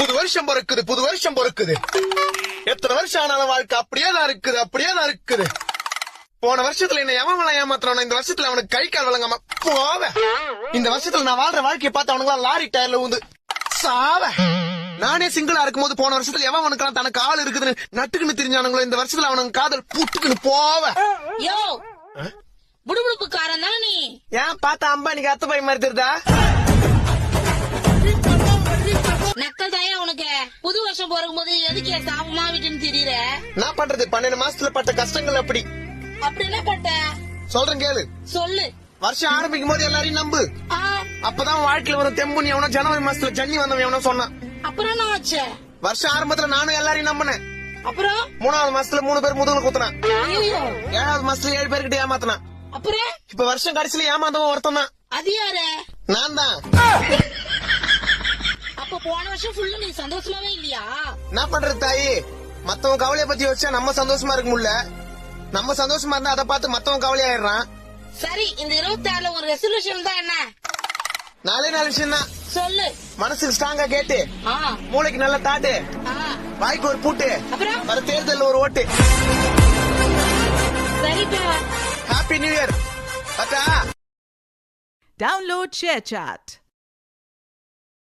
புது வருஷம் பொறுக்குது. எத்தனை வருஷம் ஆனாலும் வாழ்க்கை அப்படியே தான் இருக்குது. போன வருஷத்துல என்ன எவன் ஏமாத்துறானோ இந்த வருஷத்துல அவனுக்கு கை கால் விளங்காம போவேன். இந்த வருஷத்துல நான் வாழ்ற வாழ்க்கையை பார்த்து அவனுக்கு லாரி டயர்ல ஊந்து சாவ. நானே சிங்கிளா இருக்கும் போது போன வருஷத்துல எவன் அவனுக்கு தனக்கு ஆள் இருக்குதுன்னு நட்டுக்குன்னு தெரிஞ்சானுங்களோ இந்த வருஷத்துல அவனுக்கு காதல் புட்டுக்குன்னு போவேன். யோ புடுபுடுப்புக்காரன் தானே நீ? ஏன் பார்த்தா அம்பானிக்கு அத்த பை மாதிரி தெரியுதா? நக்கல் தாயா உனக்கு. புது வருஷம் பிறக்கும் போது எதுக்கு சாபமா விட்டுன்னு தெரியற? நான் பண்றது 12 மாசத்துல பட்ட கஷ்டங்கள் அப்படி என்ன பட்ட சொல்றேன் கேளு. சொல்லு. வருஷம் ஆரம்பிக்கும் போது எல்லாரையும் நம்பு, அப்பதான் வாழ்க்கையில ஒரு தெம்பு. எவனோ ஜனவரி மாசத்துல ஜன்னி வந்தவன் எவனோ சொன்னான். அப்புறம் என்ன ஆச்சு? வருஷம் ஆரம்பத்துல நானும் எல்லாரையும் நம்பினேன். அப்புறம் 3வது மாசத்துல 3 பேர் முதுகுல குத்துனான். ஐயோ. 7வது மாசத்துல 7 பேர்கிட்ட ஏமாத்தினான். அப்புறம் இப்ப வருஷம் கடைசியில ஏமாந்தவன் ஒருத்தன் தான். அது யாரு? நான் தான். அப்ப போன வருஷம் ஃபுல்லா நீ சந்தோஷமாவே இல்லையா? என்ன பண்றது தாயி, மத்தவங்க கவலைய பத்தி வச்சா நம்ம சந்தோஷமா இருக்க முடியல. நம்ம சந்தோஷமா இருந்தா அதை பார்த்து மத்தவங்க கவலையாயிடுறான். சரி, இந்த 26ல ஒரு ரெசல்யூஷன் தான் என்ன? 4 விஷயம் தான். சொல்லு. மனசுக்கு ஸ்ட்ராங்கா கேட்டு, ஆ, மூளைக்கு நல்ல தாட்டு, ஆ. வாய்க்கு ஒரு பூட்டு, அப்புறம் வர தேர்தல்ல ஒரு ஓட்டு. சரிப்பா. Happy new year. Download ShareChat.